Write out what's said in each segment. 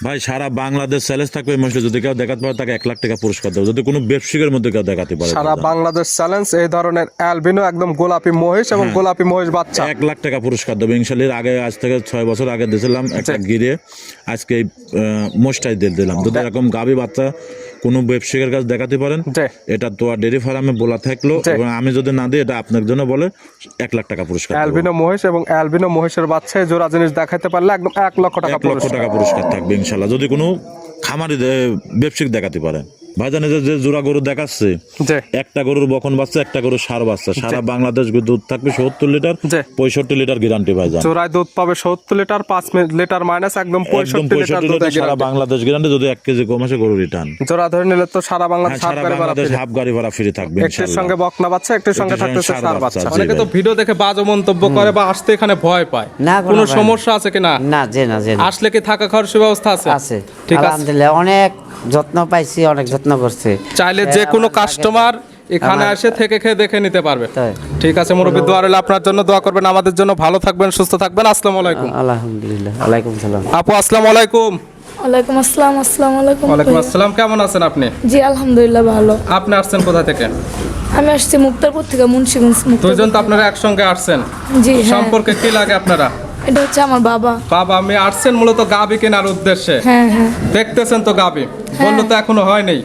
ভাই সারা বাংলাদেশ চ্যালেঞ্জ থাকবে এই মহিলা যদি কেউ দেখাতে পারে তাকে 1 লাখ টাকা পুরস্কার দেবো, যদি কোনো ব্যবসায়ীর মধ্যে কেউ দেখাতে পারে। সারা বাংলাদেশ চ্যালেঞ্জ এই ধরনের অ্যালবিনো একদম গোলাপি মহিষ এবং গোলাপি মহিষ বাচ্চা 1 লাখ টাকা পুরস্কার দেবো ইনশাল্লাহ। আগে আজ থেকে 6 বছর আগে দিয়েছিলাম একটা গিরে, আজকে এই মোষটাই দিয়ে দিলাম। যদি এরকম গাভী বাচ্চা কোনো ব্যবসায়ীর কাছে দেখাতে পারেন, এটা তো ডেয়ারি ফার্মে বলা থাকলো এবং আমি যদি না দিই এটা আপনার জন্য বলে 1 লাখ টাকা পুরস্কার। অ্যালবিনো মহিষ এবং অ্যালবিনো মহিষের বাচ্চায় জোড়া জিনিস দেখাতে পারলে একদম 1 লক্ষ টাকা 1 লক্ষ টাকা পুরস্কার থাকবে ইনশাল্লাহ, যদি কোনো খামারি ব্যবসায়িক দেখাতে পারে। ভাইজান যে জোড়া গরু দেখাচ্ছে, একটা গরুর বকন বাচ্চা, একটা গরুর ষাঁড় বাচ্চা, সারা বাংলাদেশ দুধ থাকবে 70 লিটার, 65 লিটার গ্যারান্টি ভাইজান। জোড়ায় দুধ পাবে 70 লিটার, 5 লিটার মাইনাস একদম 65 লিটার দুধ, সারা বাংলাদেশ গ্যারান্টি। যদি 1 কেজি কম আসে গরু রিটার্ন। জোড়া ধরে নিলে তো সারা বাংলাদেশ হাফ গাড়ি ভাড়া ফ্রি থাকবে ইনশাআল্লাহ। একটির সঙ্গে বকনা বাচ্চা, একটির সঙ্গে থাকতেছে ষাঁড় বাচ্চা। অনেকে তো ভিডিও দেখে বাজে মন্তব্য করে বা আসতে এখানে ভয় পায়, কোনো সমস্যা আছে কিনা? না, যে না, যে আসলে কি থাকা খাওয়ার সুব্যবস্থা আছে? আছে, ঠিক আছে, আলহামদুলিল্লাহ। অনেক যত্ন পাইছি, অনেক যত্ন করছে। চাইলে যে কোনো কাস্টমার এখানে এসে থেকে খেয়ে দেখে নিতে পারবে। ঠিক আছে মুরব্বি, দোয়া রইল আপনার জন্য, দোয়া করবেন আমাদের জন্য। ভালো থাকবেন, সুস্থ থাকবেন। আসসালামু আলাইকুম। আলহামদুলিল্লাহ। ওয়ালাইকুম সালাম। আপু আসসালামু আলাইকুম। ওয়ালাইকুম আসসালাম। আসসালামু আলাইকুম। ওয়ালাইকুম আসসালাম। কেমন আছেন আপনি? জি আলহামদুলিল্লাহ ভালো। আপনি আসছেন কোথা থেকে? আমি আসছি মুক্তারপুর থেকে, মুন্সিগঞ্জ। দুইজন তো আপনারা একসঙ্গে আসছেন, জি হ্যাঁ। সম্পর্কে কি লাগে আপনারা? এটা হচ্ছে আমার বাবা। বাবা, আমি আসছেন মূলত গাবি কেনার উদ্দেশ্যে। হ্যাঁ হ্যাঁ। দেখতেছেন তো গাবি, বললো তো এখনো হয় নাই।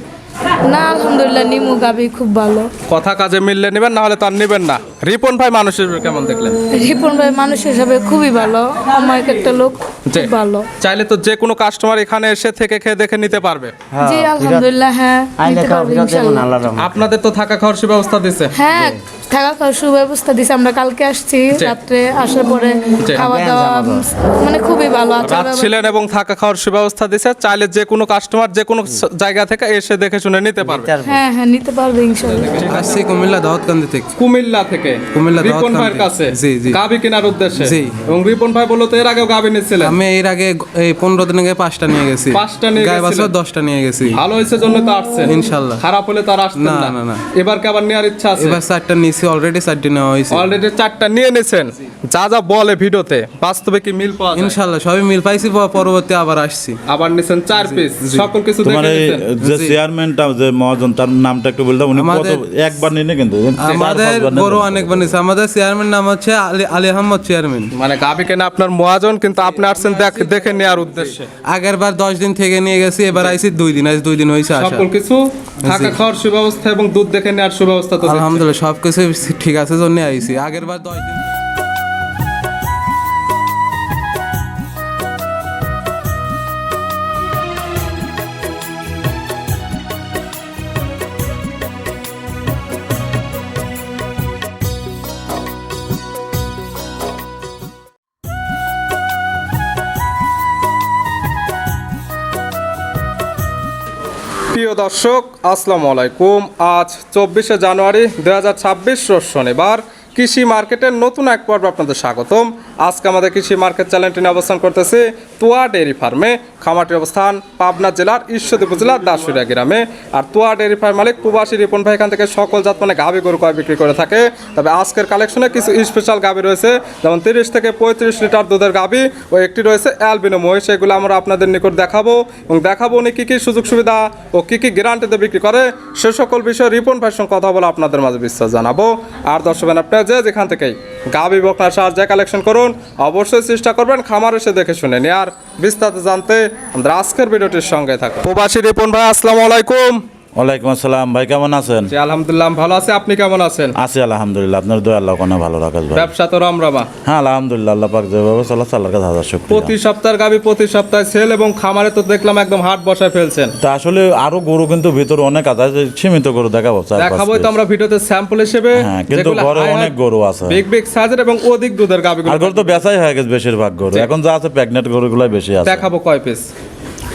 না আলহামদুলিল্লাহ, নিমু গাবি খুব ভালো। কথা কাজে মিললে নেবেন, না হলে তো আর নেবেন না। রিপন ভাই মানুষের কেমন দেখলেন? রিপন ভাই মানুষ হিসাবে খুবই ভালো, অমায়িক একটা লোক, খুব ভালো। চাইলে তো যে কোনো কাস্টমার এখানে এসে থেকে খেয়ে দেখে নিতে পারবে। জি আলহামদুলিল্লাহ, হ্যাঁ নিতে পারবে ইনশাআল্লাহ। আপনাদের তো থাকা খাওয়ার ব্যবস্থা দিছে? হ্যাঁ, থাকা খাওয়ার সুব্যবস্থা দিছে। আমরা কালকে আসছি, রাত্রে আসার পরে খাওয়া দাওয়া মানে খুবই ভালো আছে। রাত ছিলেন এবং থাকা খাওয়ার সুব্যবস্থা দিছে। চাইলে যে কোনো কাস্টমার যে কোনো জায়গা থেকে এসে দেখে শুনে নিতে পারবে। হ্যাঁ হ্যাঁ, নিতে পারবে ইনশাআল্লাহ। আসছি কুমিল্লা দাউদকান্দি থেকে। কুমিল্লা থেকে রিপন ভাইয়ের কাছে গাবি কেনার উদ্দেশ্যে। এবং রিপন ভাই বললো তো এর আগেও গাবি নিয়েছিলেন? আমি এর আগে এই 15 দিন আগে 5টা নিয়ে গেছি। 5টা নিয়ে গায়ে গেছিলেন? বাছুর 10টা নিয়ে গেছি। ভালো হয়েছে জন্য তো আসছেন ইনশাআল্লাহ। খারাপ হলে তো আর আসতেন না না। না না। এবার কি আবার নেওয়ার ইচ্ছা আছে? এবার 4টা নিয়েছি, অলরেডি 4টা নেওয়া হয়েছে। অলরেডি 4টা নিয়ে নিয়েছেন। যা যা বলে ভিডিওতে বাস্তবে কি মিল পাওয়া যায়? ইনশাআল্লাহ সবই মিল পাইছি। পরবর্তী আবার আসছি, আবার নিছেন 4 পিস, সকল কিছু দেখে তোমার এই নিছেন। যে চেয়ারম্যানটা যে মহাজন, তার নামটা একটু বলতাম। উনি কত একবার নিনে কিন্তু আমাদের গরু অনেক বানিয়েছে। আমাদের চেয়ারম্যান নাম হচ্ছে আলী আহমদ চেয়ারম্যান। মানে গাবি কেনা আপনার মহাজন, কিন্তু আপনি আসছেন দেখে নেওয়ার উদ্দেশ্যে। আগের বার 10 দিন থেকে নিয়ে গেছি, এবার আইছি 2 দিন। আজ 2 দিন হয়েছে আসা। সকল কিছু থাকা খাওয়ার সুব্যবস্থা এবং দুধ দেখে নেওয়ার সুব্যবস্থা তো আলহামদুলিল্লাহ সবকিছু ঠিক আছে জন্য আইছি। আগের বার 10 দিন। প্রিয় দর্শক আসসালামু আলাইকুম। আজ 24শে জানুয়ারি 2026 রোজ শনিবার। কৃষি মার্কেটের নতুন এক পর্ব আপনাদের স্বাগতম। আজকে আমাদের কৃষি মার্কেট চ্যানেলটি নিয়ে অবস্থান করতেছে তুয়া ডেয়ারি ফার্মে। খামারটির অবস্থান পাবনা জেলার ঈশ্বরদী উপজেলার দাসুরিয়া গ্রামে। আর তুয়া ডেয়ারি ফার্ম মালিক প্রবাসী রিপন ভাই এখান থেকে সকল জাত মানে গাভী গরু কয় বিক্রি করে থাকে। তবে আজকের কালেকশনে কিছু স্পেশাল গাভী রয়েছে, যেমন 30 থেকে 35 লিটার দুধের গাভী ও একটি রয়েছে অ্যালবিনো মহিষ। এগুলো আমরা আপনাদের নিকট দেখাবো এবং দেখাবো উনি কী কী সুযোগ সুবিধা ও কী কী গ্যারান্টিতে বিক্রি করে, সে সকল বিষয়ে রিপন ভাইয়ের সঙ্গে কথা বলে আপনাদের মাঝে বিশ্বাস জানাবো। আর দর্শক আপনারা যেখান থেকেই গাভী বকনা সার যা কালেকশন করুন, অবশ্যই চেষ্টা করবেন খামার এসে দেখে শুনে নিয়ে। আর বিস্তারিত জানতে আমাদের আজকের ভিডিওটির সঙ্গে থাকুন। প্রবাসী রিপন ভাই আসসালামু আলাইকুম। ওয়ালাইকুম আসসালাম। ভাই কেমন আছেন? জি আলহামদুলিল্লাহ ভালো আছি, আপনি কেমন আছেন? আছি আলহামদুলিল্লাহ, আপনার দোয়া আল্লাহ কোন ভালো রাখেন ভাই। ব্যবসা তো রমরমা? হ্যাঁ আলহামদুলিল্লাহ, আল্লাহ পাক যেভাবে চলা আল্লাহর কাছে হাজার শুকরিয়া। প্রতি সপ্তাহের গাভী প্রতি সপ্তাহে সেল এবং খামারে তো দেখলাম একদম হাট বসায় ফেলছেন। তা আসলে আরো গরু কিন্তু ভিতরে অনেক আছে, সীমিত গরু দেখাবো। দেখাবোই তো আমরা ভিডিওতে স্যাম্পল হিসেবে। হ্যাঁ, কিন্তু ঘরে অনেক গরু আছে, বিগ বিগ সাইজের এবং অধিক দুধের গাভীগুলো। আর গরু তো বেচাই হয়ে গেছে বেশিরভাগ গরু। এখন যা আছে প্রেগনেন্ট গরুগুলাই বেশি আছে। দেখাবো কয় পিস?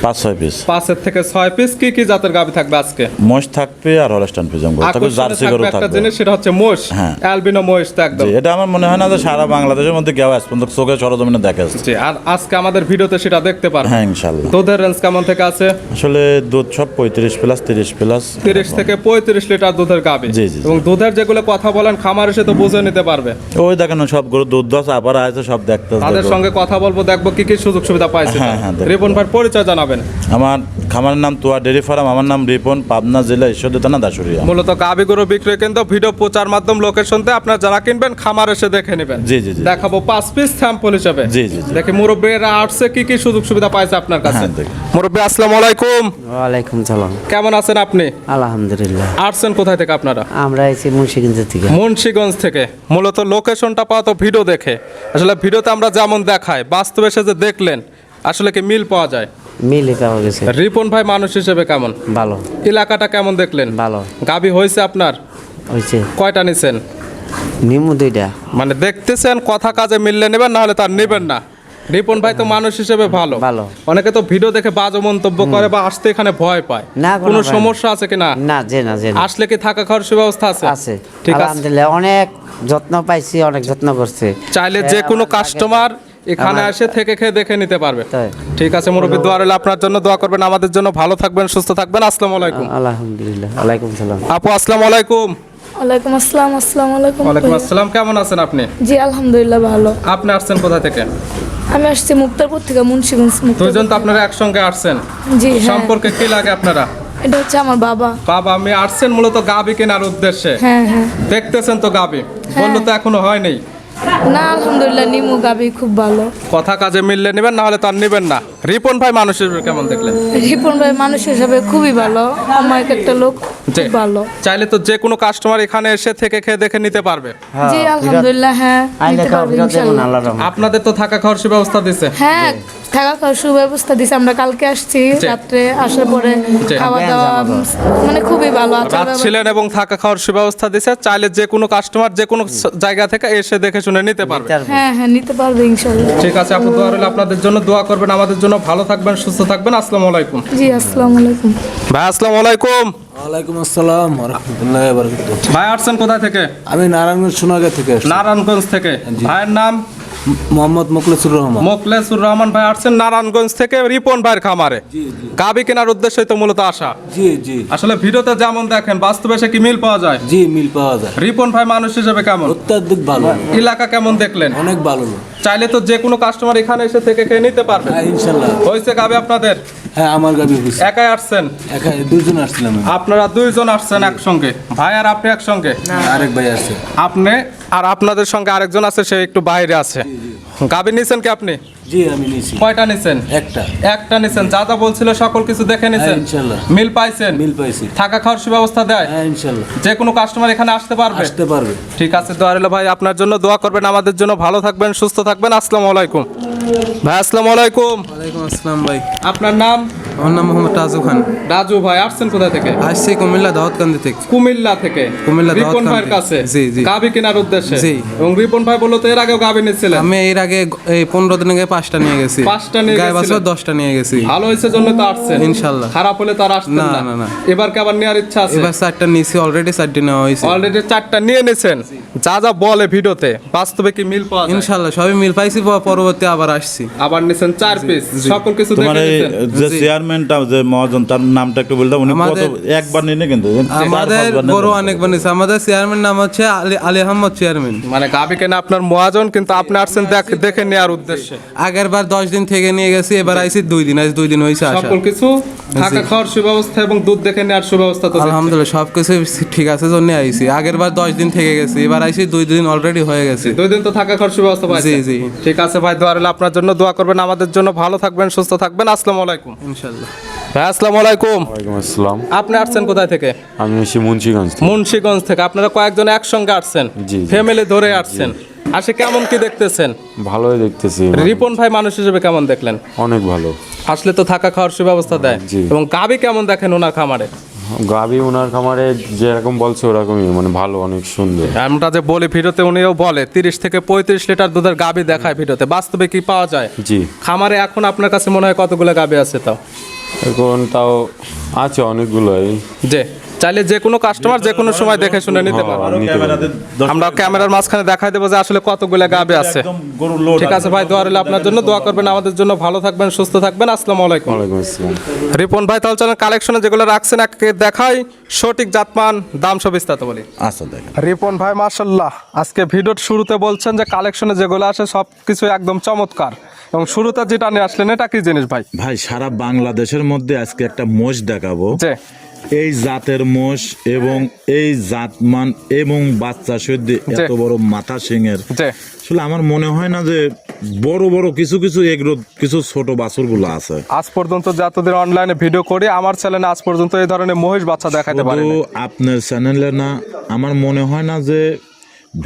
5-6 পিস। 5 থেকে 6 পিস। কি কি জাতের গাভী থাকবে আজকে? মোষ থাকবে আর হলস্টাইন ফ্রিজিয়ান গরু থাকবে, জার্সি গরু একটা থাকবে। জিনিস সেটা হচ্ছে মোষ, অ্যালবিনো মোষ তো একদম। এটা আমার মনে হয় না যে সারা বাংলাদেশের মধ্যে কেউ আজ পর্যন্ত চোখে সরজমিনে দেখে। জি, আর আজকে আমাদের ভিডিওতে সেটা দেখতে পারবেন। হ্যাঁ ইনশাআল্লাহ। দুধের রেঞ্জ কেমন থেকে আছে? আসলে দুধ সব 35 প্লাস 30 প্লাস, 30 থেকে 35 লিটার দুধের গাভী। জি জি। এবং দুধের যেগুলো কথা বলেন খামার এসে তো বুঝে নিতে পারবে। ওই দেখেন সব গরু দুধ দশ আবার আছে, সব দেখতে। তাদের সঙ্গে কথা বলবো, দেখবো কি কি সুযোগ সুবিধা পাইছে। হ্যাঁ হ্যাঁ। রিপন ভাই পরিচয় জানাবেন। জানাবেন। আমার খামারের নাম তোয়া ডেরি ফার্ম, আমার নাম রিপন, পাবনা জেলা ঈশ্বরদী থানা দাসুরিয়া। মূলত গাভী গরু বিক্রয় কেন্দ্র, ভিডিও প্রচার মাধ্যম, লোকেশনতে আপনারা যারা কিনবেন খামার এসে দেখে নেবেন। জি জি জি দেখাবো 5 পিস স্যাম্পল হিসেবে। জি জি জি। দেখি মুরব্বীরা আসছে কি কি সুযোগ সুবিধা পাইছে আপনার কাছে। হ্যাঁ, দেখি। মুরব্বী আসসালামু আলাইকুম, ওয়ালাইকুম সালাম। কেমন আছেন আপনি? আলহামদুলিল্লাহ। আসছেন কোথায় থেকে আপনারা? আমরা এসে মুন্সিগঞ্জ থেকে। মুন্সিগঞ্জ থেকে। মূলত লোকেশনটা পাওয়া তো ভিডিও দেখে, আসলে ভিডিওতে আমরা যেমন দেখাই বাস্তবে এসে যে দেখলেন আসলে কি মিল পাওয়া যায়? মিলে পাওয়া গেছে। রিপন ভাই মানুষ হিসেবে কেমন? ভালো। এলাকাটা কেমন দেখলেন? ভালো গাভী হয়েছে আপনার? হয়েছে। কয়টা নিছেন? নিমু 2টা। মানে দেখতেছেন কথা কাজে মিললে নেবেন, না হলে তার নেবেন না। রিপন ভাই তো মানুষ হিসেবে ভালো। ভালো। অনেকে তো ভিডিও দেখে বাজে মন্তব্য করে বা আসতে এখানে ভয় পায়। না, কোনো ভয় সমস্যা আছে কিনা? না, যে না। আসলে কি থাকা খাওয়ার সুব্যবস্থা আছে? আছে। ঠিক আছে। আলহামদুলিল্লাহ, অনেক যত্ন পাইছি, অনেক যত্ন করছে। চাইলে যে কোনো কাস্টমার এখানে এসে থেকে খেয়ে দেখে নিতে পারবে। তাই। ঠিক আছে মুরব্বী, দোয়া রইল আপনার জন্য, দোয়া করবেন আমাদের জন্য। ভালো থাকবেন, সুস্থ থাকবেন। আসসালামু আলাইকুম। আলহামদুলিল্লাহ। ওয়ালাইকুম সালাম। আপু আসসালামু আলাইকুম। ওয়ালাইকুম আসসালাম। আসসালামু আলাইকুম। ওয়ালাইকুম আসসালাম, কেমন আছেন আপনি? জি আলহামদুলিল্লাহ ভালো। আপনি আসছেন কোথা থেকে? আমি আসছি মুক্তারপুর থেকে, মুন্সিগঞ্জ। দুইজন তো আপনারা একসঙ্গে আসছেন, জি হ্যাঁ। সম্পর্কে কি লাগে আপনারা? এটা হচ্ছে আমার বাবা। বাবা, আমি আসছেন মূলত গাবি কেনার উদ্দেশ্যে। হ্যাঁ হ্যাঁ। দেখতেছেন তো গাবি, বললো তো এখনো হয়নি। না আলহামদুলিল্লাহ, নিমু গাবি খুব ভালো। কথা কাজে মিললে নেবেন, না হলে তার নেবেন না। রিপন ভাই মানুষের কেমন দেখলেন? রিপন ভাই মানুষ হিসাবে খুবই ভালো, অমায়িক একটা লোক, জি। খুব ভালো। চাইলে তো যে কোনো কাস্টমার এখানে এসে থেকে খেয়ে দেখে নিতে পারবে। জি আলহামদুলিল্লাহ, হ্যাঁ আইলে নিতে খাওয়া পারবে বিরত দেবো না, ইনশাআল্লাহ। আল্লাহর রহমতে। আপনাদের তো থাকা খাওয়ার সুব্যবস্থা দিছে। হ্যাঁ থাকা খাওয়ার সুব্যবস্থা দিছে। আমরা কালকে আসছি, জি। রাত্রে আসার পরে জি। খাওয়া দাওয়া মানে খুবই ভালো। আচার রাত ব্যবহার- ছিলেন এবং থাকা খাওয়ার সুব্যবস্থা দিছে। চাইলে যে কোনো কাস্টমার যে কোনো জায়গা থেকে এসে দেখে শুনে নিতে পারবে। হ্যাঁ হ্যাঁ নিতে পারবে ইনশাআল্লাহ। ঠিক আছে আপু, দোয়া রইল আপনাদের জন্য, দোয়া করবেন আমাদের জন্য। ভালো থাকবেন, সুস্থ থাকবেন। আসসালামু আলাইকুম। জি আসসালামু আলাইকুম। ভাই আসসালামু আলাইকুম। ওয়ালাইকুম আসসালাম ওয়া রাহমাতুল্লাহি ওয়া বারাকাতুহু। ভাই আসছেন কোথায় থেকে? আমি নারায়ণগঞ্জ সোনাগাঁ থেকে আসছি। নারায়ণগঞ্জ থেকে। ভাইয়ের নাম? মোহাম্মদ মুখলেসুর রহমান। মোখলেসুর রহমান ভাই আসছেন নারায়ণগঞ্জ থেকে রিপন ভাইয়ের খামারে। গাবি কেনার উদ্দেশ্যই তো মূলত আসা। জি জি আসলে ভিডিওতে যেমন দেখেন বাস্তবে সে কি মিল পাওয়া যায়? জি, মিল পাওয়া যায়। রিপন ভাই মানুষ হিসেবে কেমন? অত্যাধিক ভালো লোক, এলাকা কেমন দেখলেন? অনেক ভালো লোক। চাইলে তো যে কোনো কাস্টমার এখানে এসে থেকে খেয়ে নিতে পারবে। হ্যাঁ ইনশাল্লাহ। হয়েছে গাবি আপনাদের? হ্যাঁ আমার গাবি হয়েছে। একাই আসছেন? একা দুজন আসছিলাম আমি। আপনারা দুইজন আসছেন একসঙ্গে? ভাই আর আপনি একসঙ্গে? আরেক ভাই আসছে। আপনি আর আপনাদের সঙ্গে আরেকজন আছে, সে একটু বাইরে আছে। গাবি নিছেন কি আপনি? জি আমি নিয়েছি। কয়টা নিছেন? একটা। একটা নিছেন। যা যা বলছিল সকল কিছু দেখে নিছেন? হ্যাঁ, ইনশাল্লাহ। মিল পাইছেন? মিল পাইছি। থাকা খাওয়ার সুব্যবস্থা দেয়? হ্যাঁ ইনশাল্লাহ। যে কোনো কাস্টমার এখানে আসতে পারবে? আসতে পারবে। ঠিক আছে, দোয়া রইল ভাই আপনার জন্য, দোয়া করবেন আমাদের জন্য। ভালো থাকবেন, সুস্থ থাকবেন। আসসালামু আলাইকুম। ভাই আসসালামু আলাইকুম। ওয়ালাইকুম আসসালাম ভাই। আপনার নাম? আমার নাম মোহাম্মদ রাজু খান। রাজু ভাই আসছেন কোথা থেকে? আসছি কুমিল্লা দাউদকান্দি থেকে। কুমিল্লা থেকে। কুমিল্লা রিপন দাউদকান্দি। ভাইয়ের কাছে জি, জি। গাবি কেনার উদ্দেশ্যে? জি। এবং রিপন ভাই বললো তো এর আগেও গাবি নিচ্ছিলেন? আমি এর আগে এই 15 দিন আগে 5টা নিয়ে গেছি। 5টা নিয়ে গায়ে বাছুর গেছিলেন? 10টা নিয়ে গেছি। ভালো হয়েছে জন্য তো আসছেন ইনশাল্লাহ। খারাপ হলে তো আর আসতেন না, না। না, না। এবার কি আবার নেওয়ার ইচ্ছা আছে? এবার 4টা নিয়েছি, অলরেডি 4টি নেওয়া হয়েছে। অলরেডি 4টা নিয়ে নিছেন। যা যা বলে ভিডিওতে বাস্তবে কি মিল পাওয়া যায়? ইনশাল্লাহ সবই মিল পাইছি, পরবর্তী আবার আসছি। আবার নিছেন 4 পিস, সকল কিছু তোমার দেখে এই নিছেন? যে চেয়ারম্যানটা যে মহাজন, তার নামটা একটু বলতে, উনি কত আমাদের- একবার নিলে কিন্তু আমাদের গরু অনেক বানিয়েছে। আমাদের চেয়ারম্যান নাম হচ্ছে আলী আহমদ চেয়ারম্যান। মানে গাবি কেনা আপনার মহাজন, কিন্তু আপনি আসছেন দেখে নেওয়ার উদ্দেশ্যে। আগের বার 10 দিন থেকে নিয়ে গেছি, এবার আইছি 2 দিন। আজ 2 দিন হয়েছে আসা। সকল কিছু থাকা খাওয়ার সুব্যবস্থা এবং দুধ দেখে নেওয়ার সুব্যবস্থা তো দেখছেন। আলহামদুলিল্লাহ সবকিছু ঠিক আছে জন্য আইছি। আগের বার 10 দিন থেকে গেছি, এবার আইছি 2 দিন অলরেডি হয়ে গেছে। 2 দিন তো থাকা খাওয়ার সুব্যবস্থা পাইছেন? জি, জি। ঠিক আছে ভাই, দোয়া রইল আপনার জন্য, দোয়া করবেন আমাদের জন্য। ভালো থাকবেন, সুস্থ থাকবেন। আসসালামু আলাইকুম। ইনশাল্লাহ। ভাই আসসালামু আলাইকুম। ওয়ালাইকুম আসসালাম। আপনি আসছেন কোথায় থেকে? আমি এসেছি মুন্সিগঞ্জ থেকে। মুন্সিগঞ্জ থেকে। আপনারা কয়েকজন একসঙ্গে আসছেন? জি, জি। ফ্যামিলি ধরে আসছেন? আসে কেমন কি দেখতেছেন? ভালোই দেখতেছি। রিপন ভাই মানুষ হিসেবে কেমন দেখলেন? অনেক ভালো। আসলে তো থাকা খাওয়ার সুব্যবস্থা দেয়। জি। এবং গাবি কেমন দেখেন ওনার খামারে? গাবি ওনার খামারে যেরকম বলছে ওরকমই, মানে ভালো, অনেক সুন্দর। আমরা যে বলি ভিডিওতে, উনিও বলে 30 থেকে 35 লিটার দুধের গাবি দেখায় ভিডিওতে। বাস্তবে কি পাওয়া যায়? জি। খামারে এখন আপনার কাছে মনে হয় কতগুলো গাবি আছে তাও? এখন তাও আছে অনেকগুলোই। যে চাইলে যে কোনো কাস্টমার যে কোনো সময় দেখে শুনে নিতে পারবে। আরো ক্যামেরাতে আমরা ক্যামেরার মাঝখানে দেখাই দেবো যে আসলে কতগুলো গাবি আছে। একদম গরুর লোড ঠিক আছে ভাই, দোয়া রইল আপনার জন্য, দোয়া করবেন আমাদের জন্য। ভালো থাকবেন, সুস্থ থাকবেন। আসসালামু আলাইকুম। ওয়ালাইকুম আসসালাম। রিপন ভাই তাহলে চলেন কালেকশনে যেগুলো রাখছেন একে দেখাই, সঠিক জাতমান দাম সব বিস্তারিত বলি। আচ্ছা দেখ। রিপন ভাই মাশাআল্লাহ আজকে ভিডিওর শুরুতে বলছেন যে কালেকশনে যেগুলো আসে সব কিছু একদম চমৎকার এবং শুরুতে যেটা নিয়ে আসলেন এটা কি জিনিস ভাই? ভাই সারা বাংলাদেশের মধ্যে আজকে একটা মোষ দেখাবো, যে এই জাতের মোষ এবং এই জাতমান এবং বাচ্চা সদ্য এত বড় মাথা সিংয়ের, যে আসলে আমার মনে হয় না যে বড় বড় কিছু এগুলো কিছু ছোট বাছুর গুলো আছে। আজ পর্যন্ত যতদিন অনলাইনে ভিডিও করি আমার চ্যানেলে আজ পর্যন্ত এই ধরনের মহিষ বাচ্চা দেখাতে পারে শুধু আপনার চ্যানেলে না, আমার মনে হয় না যে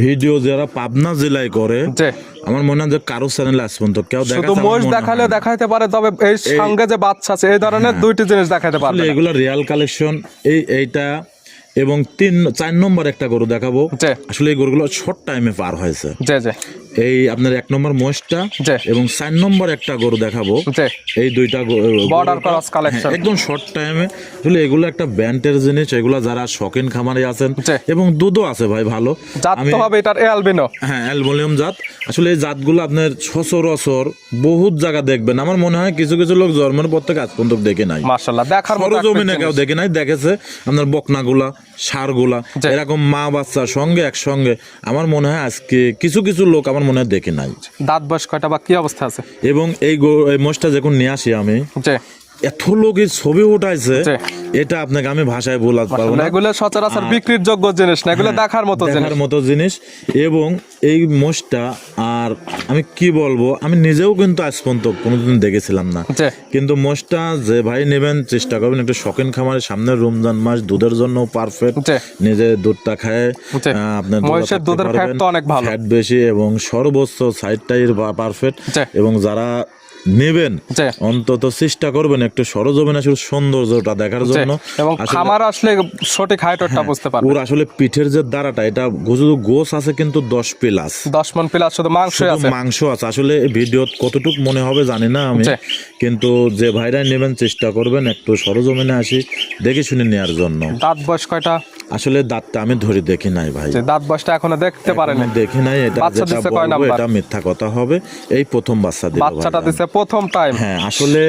ভিডিও যারা পাবনা জেলায় করে, যে আমার মনে হয় যে কারো চ্যানেলে আসবেন তো কেউ শুধু দেখাচ্ছে, আমার মহিষ মনে দেখালে হয় না। দেখাইতে পারে, তবে এই সঙ্গে যে বাচ্চা আছে এই ধরনের দুইটি জিনিস দেখাতে পারবে আসলে না। এগুলো রিয়াল কালেকশন। এইটা এবং 4 নম্বর একটা গরু দেখাবো, যে আসলে এই গরুগুলো শর্ট টাইমে পার হয়েছে। যে যে এই আপনার 1 নম্বর মোষটা যে এবং 4 নম্বর একটা গরু দেখাবো, যে এই দুইটা বর্ডার ক্রস কালেকশন একদম শর্ট টাইমে। আসলে এগুলো একটা ব্যান্ডের জিনিস, এগুলো যারা শখিন খামারে আছেন জি। এবং দুধও আছে ভাই ভালো। জাত তো হবে এটার অ্যালবিনো। হ্যাঁ, অ্যালবুমিনিয়াম জাত। আসলে এই জাতগুলো আপনার সচরাচর বহুত জায়গা দেখবেন, আমার মনে হয় কিছু লোক জন্মের পর থেকে আজ পর্যন্ত দেখে নাই, মাশাআল্লাহ দেখার মতো সরজমিনে কেউ দেখে নাই, দেখেছে আপনার বকনাগুলা ষাঁড়গুলা জি। এরকম মা বাচ্চা সঙ্গে একসঙ্গে, আমার মনে হয় আজকে কিছু লোক আমার মনে হয় দেখে নাই। দাঁত বয়স কয়টা বা কি অবস্থা আছে? এবং এই মোষটা যখন নিয়ে আসি আমি, যে এত লোকের ছবি উঠাইছে, জি। এটা আপনাকে আমি ভাষায় বলাতে পারবো না। এগুলো সচরাচর বিক্রির যোগ্য জিনিস না, এগুলো দেখার মতো জিনিস। দেখার মতো জিনিস। এবং এই মোষটা আর আমি কি বলবো, আমি নিজেও কিন্তু আজ পর্যন্ত কোনোদিন দেখেছিলাম না, জি। কিন্তু মোষটা যে ভাই নেবেন চেষ্টা করবেন একটু শখিন খামারে, সামনে রমজান মাস, দুধের জন্য পারফেক্ট, জি। নিজে দুধটা খায় জি। আপনার মহিষের দুধের ফ্যাট তো অনেক ভালো, ফ্যাট বেশি এবং সর্বোচ্চ সাইডটাই পারফেক্ট। জি। এবং যারা নেবেন জি। অন্তত চেষ্টা করবেন একটু সরজমিনে আসলে সৌন্দর্যটা দেখার যে জন্য। এবং আসলে- খামার আসলে সঠিক হাইটটা বুঝতে পারবে। ওর আসলে পিঠের যে দাঁড়াটা, এটা শুধু গোস আছে কিন্তু 10 প্লাস, 10 মণ প্লাস শুধু মাংস আছে। মাংস আছে। আসলে ভিডিও কতটুকু মনে হবে জানি না আমি, জি। কিন্তু যে ভাইরা নেবেন চেষ্টা করবেন একটু সরজমিনে আসি দেখে শুনে নেওয়ার জন্য। দাঁত বয়স কয়টা? আসলে দাঁতটা আমি ধরে দেখি নাই ভাই, যে দাঁত বয়সটা এখনো দেখতে পারেনি। এখনো দেখি নাই। এটা বাচ্চা যেটা দিছে কয় বলবো নাম্বার? এটা মিথ্যা কথা হবে, এই প্রথম বাচ্চা দিল বাচ্চাটা ভাইরা। দিছে প্রথম টাইম। হ্যাঁ, আসলে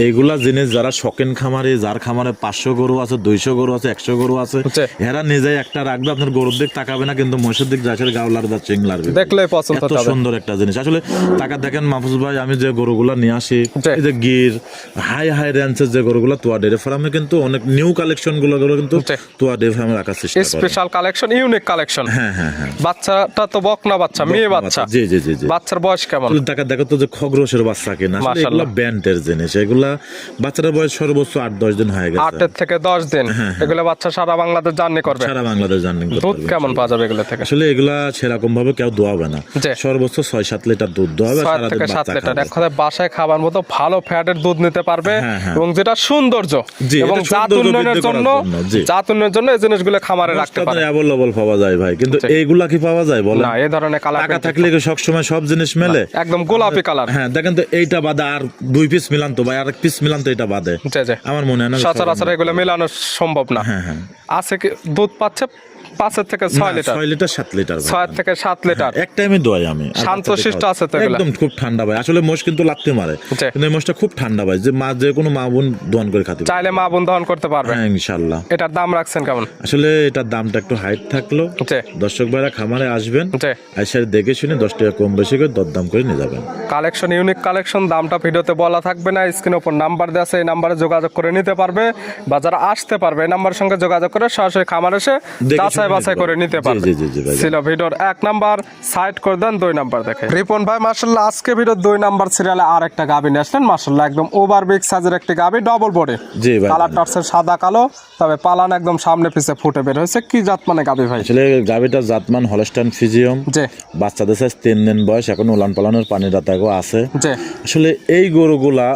এইগুলা জিনিস যারা শখিন খামারে, যার খামারে 500 গরু আছে, 200 গরু আছে, 100 গরু আছে, জি। এরা নিজেই একটা রাখবে, আপনার গরুর দিক তাকাবে না, কিন্তু মহিষের দিক যাচ্ছে গাওলার বা চিংলার দেখলেই পছন্দ এত হবে। সুন্দর একটা জিনিস। আসলে টাকা দেখেন মাহফুজ ভাই, আমি যে গরুগুলা নিয়ে আসি, জি। এই যে গির হাই রেঞ্জের যে গরুগুলা তোয়া ডেয়ারি ফার্মে কিন্তু অনেক নিউ কালেকশন গুলো কিন্তু জি। তোয়া ডেয়ারি ফার্মে রাখার চেষ্টা করে। Special collection, unique collection. হ্যাঁ হ্যাঁ হ্যাঁ, বাচ্চাটা তো বকনা বাচ্চা, মেয়ে বাচ্চা। জি জি জি জি। বাচ্চার বয়স কেমন? আসলে টাকা দেখো তো যে খগ্রসের বাচ্চা কিনা, আসলে মাশাআল্লাহ। এগুলা ব্যান্ডের জিনিস, এগুলা বাচ্চাটার বয়স সর্বোচ্চ 8-10 দিন হয়ে গেছে। 8 থেকে 10 দিন। এগুলো বাচ্চা সারা বাংলাদেশ জার্নি করবে। সারা বাংলাদেশ জার্নি করতে দুধ পারবে। কেমন পাওয়া যাবে এগুলো থেকে? আসলে এগুলা সেরকম ভাবে কেউ দোয়াবে না, জি। সর্বোচ্চ 6-7 লিটার দুধ দোয়াবে, 6 সারাদিন থেকে 7 বাচ্চা লিটার খাবে। এক কথায় বাসায় খাবার মতো ভালো ফ্যাটের দুধ নিতে পারবে। হ্যাঁ, হ্যাঁ। এবং যেটা সৌন্দর্য জি, এবং এটা জাত সৌন্দর্য উন্নয়নের বৃদ্ধি করার জন্য, জন্য, জি। জাত উন্নয়নের জন্য এই জিনিসগুলো খামারে রাখতে পারে। অ্যাভেলেবল পাওয়া যায় ভাই, কিন্তু এইগুলা কি পাওয়া যায় বলেন? না, এই ধরনের কালার টাকা থাকলে কি সবসময় সব জিনিস মেলে? একদম গোলাপি কালার। হ্যাঁ, দেখেন তো এইটা বাদে আর 2 পিস মিলান তো ভাই, আর 1 পিস মিলান তো এটা বাদে, জি জি। আমার মনে হয় না সচরাচর এগুলো মেলানো সম্ভব না। হ্যাঁ হ্যাঁ, আছে কি দুধ পাচ্ছে 5 থেকে 6 লিটার, 6 লিটার 7 লিটার ভাই। 6 থেকে 7 লিটার। এক টাইমে দোয়াই আমি, আর শান্তশিষ্ট বাচ্চাদের আছে তো এগুলা? একদম খুব ঠান্ডা ভাই। আসলে মোষ কিন্তু লাগতে মারে, জি। কিন্তু এই মোষটা খুব ঠান্ডা ভাই, যে কোনো মা বোন দোয়ান করে খাতে পারে। চাইলে মা বোন দহন করতে পারবে। হ্যাঁ ইনশাআল্লাহ। এটার দাম রাখছেন কেমন? আসলে এটার দামটা একটু হাইট থাকলো, জি। দর্শক ভাইরা খামারে আসবেন, জি। এসে দেখে শুনে 10 টাকা কম বেশি করে দরদাম করে নিয়ে যাবেন। Collection, unique collection. দামটা ভিডিওতে বলা থাকবে না, স্ক্রিনের উপর নাম্বার দেওয়া আছে, এই নাম্বারে যোগাযোগ করে নিতে পারবে, বা যারা আসতে পারবে এই নাম্বারের সঙ্গে যোগাযোগ করে সরাসরি খামার এসে দেখে যাচাই শুনে বাছাই নিতে করে পারবে। নিতে জি, পারবে। জি, জি, জি, ভাই। ছিল ভিডিওর 1 নাম্বার, সাইড করে দেন 2 নাম্বার দেখে। রিপন ভাই মাশাআল্লাহ আজকে ভিডিওর 2 নাম্বার সিরিয়ালে আর একটা গাভী নিয়ে আসলেন, মাশাআল্লাহ একদম ওভার বিগ সাইজের একটি গাভী, ডবল বডি। জি ভাই। কালার টার্সের সাদা কালো, তবে পালান একদম সামনে পিছে ফুটে বের হয়েছে। কি জাত মানে গাভী ভাই? আসলে গাভিটা জাতমান হলস্টাইন ফিজিয়াম, জি বাচ্চাদের সাইজ 3 দিন বয়স, এখন উলান পালানোর পানি রাতাগো আছে। জি। আসলে এই গরুগুলা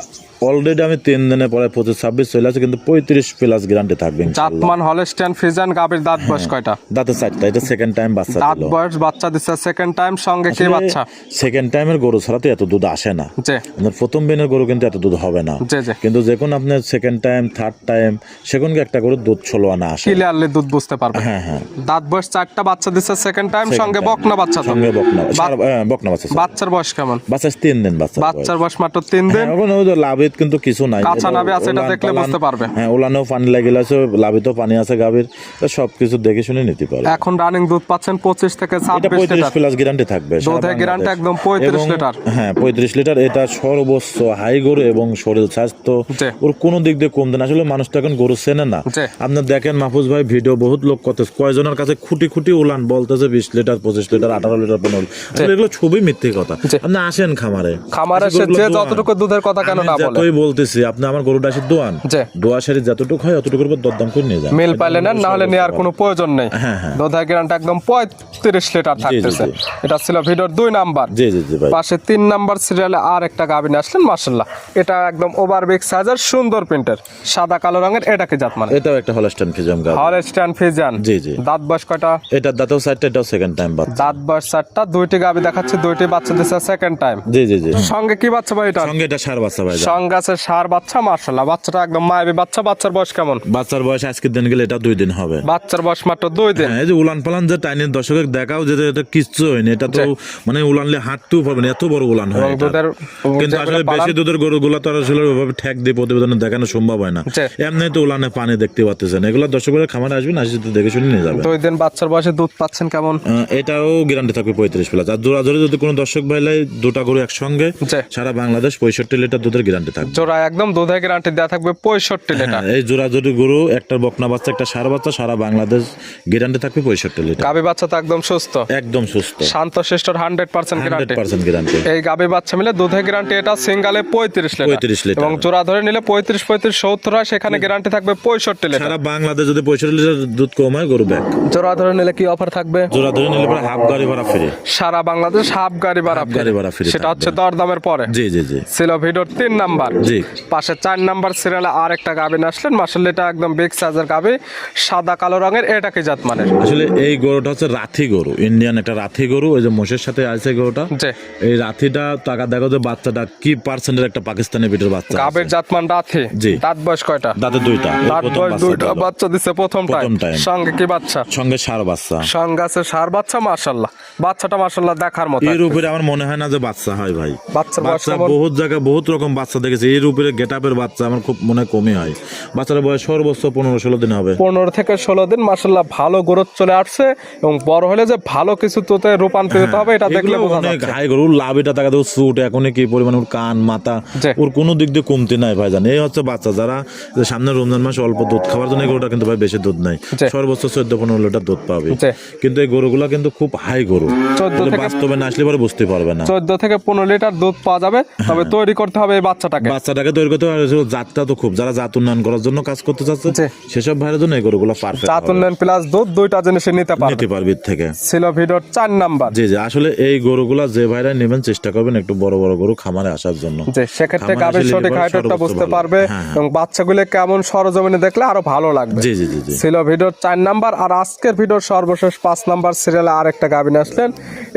অলরেডি আমি 3 দিনে পরে 25-26 চলে আছে, কিন্তু 35 প্লাস গ্যারান্টি থাকবে ইনশাআল্লাহ। জাতমান হলস্টাইন ফ্রিজিয়ান গাভীর দাঁত বয়স কয়টা? দাঁতে 4টা, এটা সেকেন্ড টাইম বাচ্চা দাঁত দিল। বয়স বাচ্চা দিচ্ছে সেকেন্ড টাইম, সঙ্গে কি বাচ্চা? সেকেন্ড টাইমের গরু ছাড়া তো এত দুধ আসে না। জি আপনার প্রথম দিনের গরু কিন্তু এত দুধ হবে না, জি জি। কিন্তু যখন আপনার সেকেন্ড টাইম থার্ড টাইম সেখন একটা করে দুধ 16 আনা আসে। ক্লিয়ারলি দুধ বুঝতে পারবে। হ্যাঁ হ্যাঁ, দাঁত বয়স 4টা, বাচ্চা দিচ্ছে সেকেন্ড টাইম, সঙ্গে বকনা বাচ্চা তো? সঙ্গে বকনা বাচ্চা। বাচ্চার বয়স কেমন? বাচ্চা 3 দিন, বাচ্চার বয়স মাত্র 3 দিন। এখন ওই যে লাভে কিন্তু কিছু নাই, কাঁচা নাভি আছে, এটা দেখলে বুঝতে পারবে। হ্যাঁ, ওলানেও পানি লাগে আছে, লাভিতেও পানি আছে গাভীর, তো সবকিছু দেখে শুনে নিতে পারবে। এখন রানিং দুধ পাচ্ছেন 25 থেকে এটা 26 35 লিটার প্লাস গ্যারান্টি থাকবে, সারা দুধের গ্যারান্টি বাংলাদেশ। একদম 35 এবং লিটার। হ্যাঁ 35 লিটার। এটা সর্বোচ্চ হাই গরু এবং শরীর স্বাস্থ্য জি। ওর কোনো দিক দিয়ে কম দেন। আসলে মানুষ তো এখন গরু চেনে না। জি। আপনার দেখেন মাহফুজ ভাই ভিডিও বহুত লোক কত কয়জনের কাছে খুঁটি খুঁটি উলান বলতেছে 20 লিটার 25 লিটার 18 লিটার 15। আসলে এগুলো খুবই মিথ্যে কথা। জি। আপনি আসেন খামারে এসে গরুগুলো যে দোয়ান। যতটুকু দুধের কথা কেন আমি না বলে, যতই বলতেছি আপনি আমার গরুটা আসি দোয়ান, জি। দোয়া সারি যতটুকু হয় অতটুকুর উপর দরদাম করে নিয়ে যান। মিল পাইলে নেন, না হলে নেওয়ার কোনো প্রয়োজন নেই। হ্যাঁ, হযাঁ। দুধের গ্যারান্টি একদম 35 লিটার থাকতেছে। এটা ছিল ভিডিওর 2 নাম্বার। জি জি জি ভাই। পাশে 3 নাম্বার সিরিয়ালে আর একটা গাভী নিয়ে আসলেন, মাশাআল্লাহ। এটা একদম ওভার বিগ সাইজের সুন্দর প্রিন্টের সাদা কালো রঙের। এটা কি জাত মানে? এটাও একটা হলস্টাইন ফ্রিজিয়ান গাভী। Holstein Friesian. জি জি। দাঁত বয়স কয়টা? এটার দাঁতেও 4টা, এটাও সেকেন্ড টাইম বাচ্চা। দাঁত বয়স 4টা, দুইটি গাভী দেখাচ্ছে, দুইটি বাচ্চা দিচ্ছে সেকেন্ড টাইম। জি জি জি। সঙ্গে কি বাচ্চা ভাই এটা? সঙ্গে এটা ষাঁড় বাচ্চা ভাই। সঙ্গে আছে ষাঁড় বাচ্চা, মাশাআল্লাহ। বাচ্চাটা একদম মায়াবী বাচ্চা। বাচ্চার বয়স কেমন? বাচ্চার বয়স আজকের দিন গেলে এটা 2 দিন হবে। বাচ্চার বয়স মাত্র 2 দিন। হ্যাঁ, এই যে উলান পালান যে টাইনের দর্শকের দেখাও যে এটা কিচ্ছু হয়নি, এটা তো মানে উলানলে হাঁটতেও পারবে না, এত বড় উলান হয় এবং এটা। দুধের কিন্তু আসলে বেশি দুধের গরুগুলো তো আর আসলে ওইভাবে ঠেক দিয়ে প্রতিবেদনে দেখানো সম্ভব হয় না। জি। এমনি তো উলানে পানি দেখতে পাচ্ছেন, এগুলো দর্শকের খামারে আসবেন, আসি তো দেখে শুনে নিয়ে যাবেন। 2 দিন বাচ্চার বয়সে দুধ পাচ্ছেন কেমন? এটাও গ্যারান্টি থাকবে 35 প্লাস। আর জোড়া ধরে যদি কোনো দর্শক ভাইলাই দুটা গরু একসঙ্গে জি। সারা বাংলাদেশ 65 লিটার দুধের গ্যারান্টি থাকবে। জোড়া একদম দুধের গ্যারান্টি দেওয়া থাকবে 65 লিটার। হ্যাঁ, এই জোড়া জোড়ি গরু, একটা বকনা বাচ্চা একটা ষাঁড় বাচ্চা, সারা বাংলাদেশ গ্যারান্টি থাকবে 65 লিটার। গাভী বাচ্চা তো একদম সুস্থ, একদম সুস্থ, শান্ত শিষ্টর 100% গ্যারান্টি। 100% গ্যারান্টি। এই গাভী বাচ্চা মিলে দুধের গ্যারান্টি এটা সিঙ্গালে 35 লিটার। 35 লিটার। এবং জোড়া ধরে নিলে 35 70 হয়, সেখানে গ্যারান্টি থাকবে 65 লিটার। সারা বাংলাদেশ যদি 65 লিটার দুধ কম হয় গরু ব্যাক। জোড়া ধরে নিলে কি অফার থাকবে? জোড়া ধরে নিলে পরে হাফ গাড়ি ভাড়া ফ্রি। সারা বাংলাদেশ হাফ গাড়ি ভাড়া গাড়ি ভাড়া free সেটা থাকবে। হচ্ছে দরদামের পরে। জি জি জি ছিল ভিডিওর 3 নাম্বার। জি। পাশে 4 নাম্বার সিরিয়ালে আর একটা গাভী নিয়ে আসলেন, মাশাআল্লাহ। এটা একদম বিগ সাইজের গাভী, সাদা কালো রঙের। এটা কি জাত মানের? আসলে এই গরুটা হচ্ছে রাথি গরু, ইন্ডিয়ান একটা রাথি গরু। ওই যে মোষের সাথে আছে গরুটা, জি। এই রাথিটা টাকা দেখো যে বাচ্চাটা কি পার্সেন্টের একটা পাকিস্তানি বিটের বাচ্চা আছে। গাভীর জাত মান রাথি। জি। দাঁত বয়স কয়টা? দাঁতে 2টা। এই দাঁত প্রথম বয়স বাচ্চা 2টা। দিলো। বাচ্চা দিচ্ছে প্রথম প্রথম টাইম। time। সঙ্গে কি বাচ্চা? সঙ্গে ষাঁড় বাচ্চা। সঙ্গে আছে ষাঁড় বাচ্চা, মাশাআল্লাহ। বাচ্চাটা মাশাআল্লাহ দেখার মতো। এর উপরে আমার মনে হয় না যে বাচ্চা হয় ভাই। বাচ্চার বয়স বাচ্চা কেমন? বহুত জায়গায় বহুত রকম বাচ্চা দেখেছি, এর উপরে গেটআপের বাচ্চা আমার খুব মনে হয় কমই হয়। বাচ্চার বয়স সর্বোচ্চ 15-16 দিন হবে। 15 থেকে 16 দিন, মাশাআল্লাহ। ভালো গ্রোথ চলে আসছে এবং বড় হলে যে ভালো কিছু তোতে রূপান্তরিত হবে এটা দেখলে বোঝা অনেক যাচ্ছে। হাই গরু লাভিটা টাকা দেবো সুট এখনই কি পরিমাণ ওর কান মাথা জি। ওর কোনো দিক দিয়ে কমতি নাই ভাই। জান এই হচ্ছে বাচ্চা যারা যে সামনে রমজান মাসে অল্প দুধ খাওয়ার জন্য এই গরুটা কিন্তু ভাই বেশি দুধ নাই, জি। সর্বোচ্চ 14-15 লিটার দুধ পাবে। জি। কিন্তু এই গরুগুলা কিন্তু খুব হাই গরু, 14 থেকে বাস্তবে না আসলে পরে বুঝতে পারবে না। 14 থেকে 15 লিটার দুধ পাওয়া যাবে, তবে তৈরি করতে হবে এই বাচ্চাটাকে। বাচ্চাটাকে তৈরি করতে পারে। জাতটা তো খুব, যারা জাত উন্নয়ন করার জন্য কাজ করতে চাচ্ছে জি। সেসব ভাইয়ের জন্য এই গরুগুলো পারফেক্ট জাত উন্নয়ন প্লাস দুধ, দুইটা জিনিস নিতে পারবে। নিতে পারবে এর থেকে। ছিল ভিডিওর 4 নাম্বার। জি জি। আসলে এই গরুগুলা যে ভাইরা নেবেন চেষ্টা করবেন একটু বড় বড় গরু খামারে আসার জন্য। যে সেক্ষেত্রে খামারে গাভীর আসলে সঠিক এবার হাইটটা সর্বোচ্চ বুঝতে ভালো। পারবে হ্যাঁ, হ্যাঁ। এবং বাচ্চাগুলো কেমন সরজমিনে দেখলে আরো ভালো লাগবে। জি জি জি জি। ছিল ভিডিওর 4 নাম্বার। আর আজকের ভিডিওর সর্বশেষ 5 নাম্বার সিরিয়ালে আরেকটা গাভী নিয়ে আসলেন।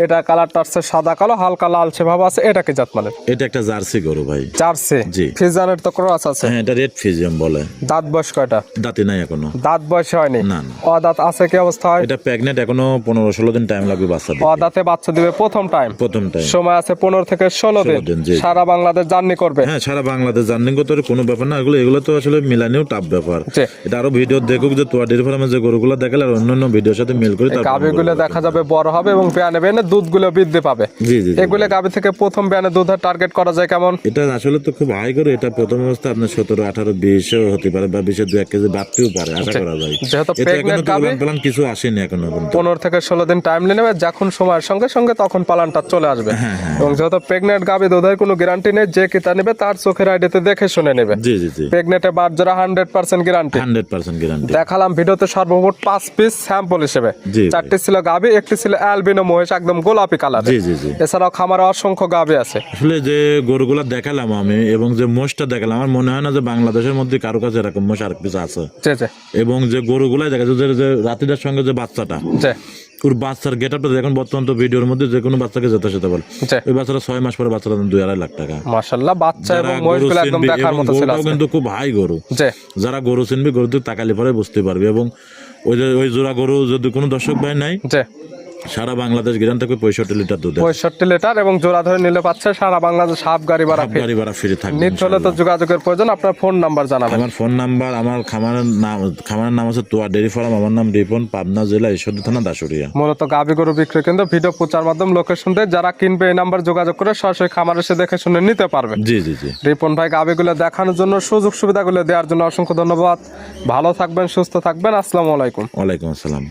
এটা কালারটা হচ্ছে সাদা কালো, হালকা লালচে ভাব আছে। এটা কি জাত মানের? এটা একটা জার্সি গরু ভাই। জার্সি। জি। ফিজানের তো ক্রস আছে। হ্যাঁ, এটা রেড ফিজিয়াম বলে। দাঁত বয়স কয়টা? দাঁতে নাই এখনো। দাঁত বয়স হয়নি। না, না। অদাঁত আছে কি অবস্থা হয়? এটা প্রেগনেন্ট, এখনো 15-16 দিন টাইম লাগবে বাচ্চা দিতে। অদাঁতে বাচ্চা দিবে প্রথম টাইম। প্রথম টাইম। সময় আছে 15 থেকে 16 16 দিন, দিন। জি। সারা বাংলাদেশ জার্নি করবে। হ্যাঁ, সারা বাংলাদেশ জার্নি করতে হবে, কোনো ব্যাপার না। এগুলো তো আসলে মিলানেও টাফ ব্যাপার। জি। এটা আরো ভিডিও দেখুক যে তোয়া ডেয়ারি ফার্মে যে গরুগুলো দেখালে আর অন্যান্য ভিডিওর সাথে মিল করে তারপর গাভীগুলো দেখা যাবে বড় হবে এবং ব্যানে ব্যানে দুধগুলো বৃদ্ধি পাবে। জি জি জি। এগুলো গাভী থেকে প্রথম ব্যানে দুধের টার্গেট করা যায় কেমন? এটা আসলে তো খুব হাই করে। এটা প্রথম অবস্থা আপনার 17-18-20 হতে পারে বা 20-2-1 কেজি বাড়তেও পারে, আশা করা যায়। যেহেতু এটা এখনো pregnant তো গাভী, উলান পালান কিছু আসেনি এখনো পর্যন্ত। 15 থেকে 16 দিন টাইম নেবে, যখন সময়ের সঙ্গে সঙ্গে তখন পালানটা চলে আসবে। এবং যেহেতু প্রেগনেন্ট গাভী, দুধের কোনো গ্যারান্টি নেই। যে কিতা নেবে তার চোখের আইডিতে দেখে শুনে নেবে। জি জি জি। প্রেগনেন্টে বাদ জোড়া 100% গ্যারান্টি। 100% গ্যারান্টি। দেখালাম ভিডিওতে সর্বমোট 5 পিস স্যাম্পল হিসেবে। জি, জি। 4টি ছিল গাভী, একটি ছিল অ্যালবিনো মহিষ একদম গোলাপি কালার। জি জি জি। এছাড়াও খামারে অসংখ্য গাভী আছে। আসলে যে গরুগুলা দেখালাম আমি এবং যে মোষটা দেখালাম, আমার মনে হয় না যে বাংলাদেশের মধ্যে কারো কাছে এরকম মোষ আর কিছু আছে। জি জি এবং যে গরুগুলাই দেখা যাচ্ছে যে রাতিটার সঙ্গে যে বাচ্চাটা, জি ওর বাচ্চার গেটআপটা দেখুন বর্তমান তো ভিডিওর মধ্যে যে কোনো বাচ্চাকে যেতে সেতে বলে। জি। ওই বাচ্চারা 6 মাস পরে বাচ্চারা 2-2.5 লাখ টাকা। মাশাআল্লাহ, বাচ্চা এবং যারা মহিষগুলো গরু একদম চিনবে দেখার এবং মতো ছিল গরুটাও আজকে। কিন্তু খুব হাই গরু। জি। যারা গরু চিনবে গরুতে তাকালি পরে বুঝতে পারবে। এবং ওই যে ওই জোড়া গরু যদি কোনো দর্শক ভাই নাই, জি সারা বাংলাদেশ গ্রাম থেকে 65 লিটার দুধ 65 লিটার এবং জোড়া ধরে নিলে পাচ্ছে সারা বাংলাদেশ হাফ গাড়ি ভাড়া free। গাড়ি ভাড়া ফ্রি থাকবে নিতে হলে তো যোগাযোগের প্রয়োজন, আপনার ফোন নাম্বার জানাবেন। আমার ফোন নাম্বার, আমার খামারের নাম হচ্ছে তোয়া ডেয়ারি ফার্ম, আমার নাম রিপন, পাবনা জেলা ঈশ্বরদী থানা দাসুরিয়া। মূলত গাভী গরু বিক্রি কেন্দ্র, ভিডিও প্রচার মাধ্যম, লোকেশন দিয়ে যারা কিনবে এই নাম্বার যোগাযোগ করে সরাসরি খামার এসে দেখে শুনে নিতে পারবে। জি জি জি। রিপন ভাই গাভীগুলো দেখানোর জন্য, সুযোগ সুবিধাগুলো দেওয়ার জন্য অসংখ্য ধন্যবাদ। ভালো থাকবেন, সুস্থ থাকবেন। আসসালামু আলাইকুম। ওয়ালাইকুম আসসালাম।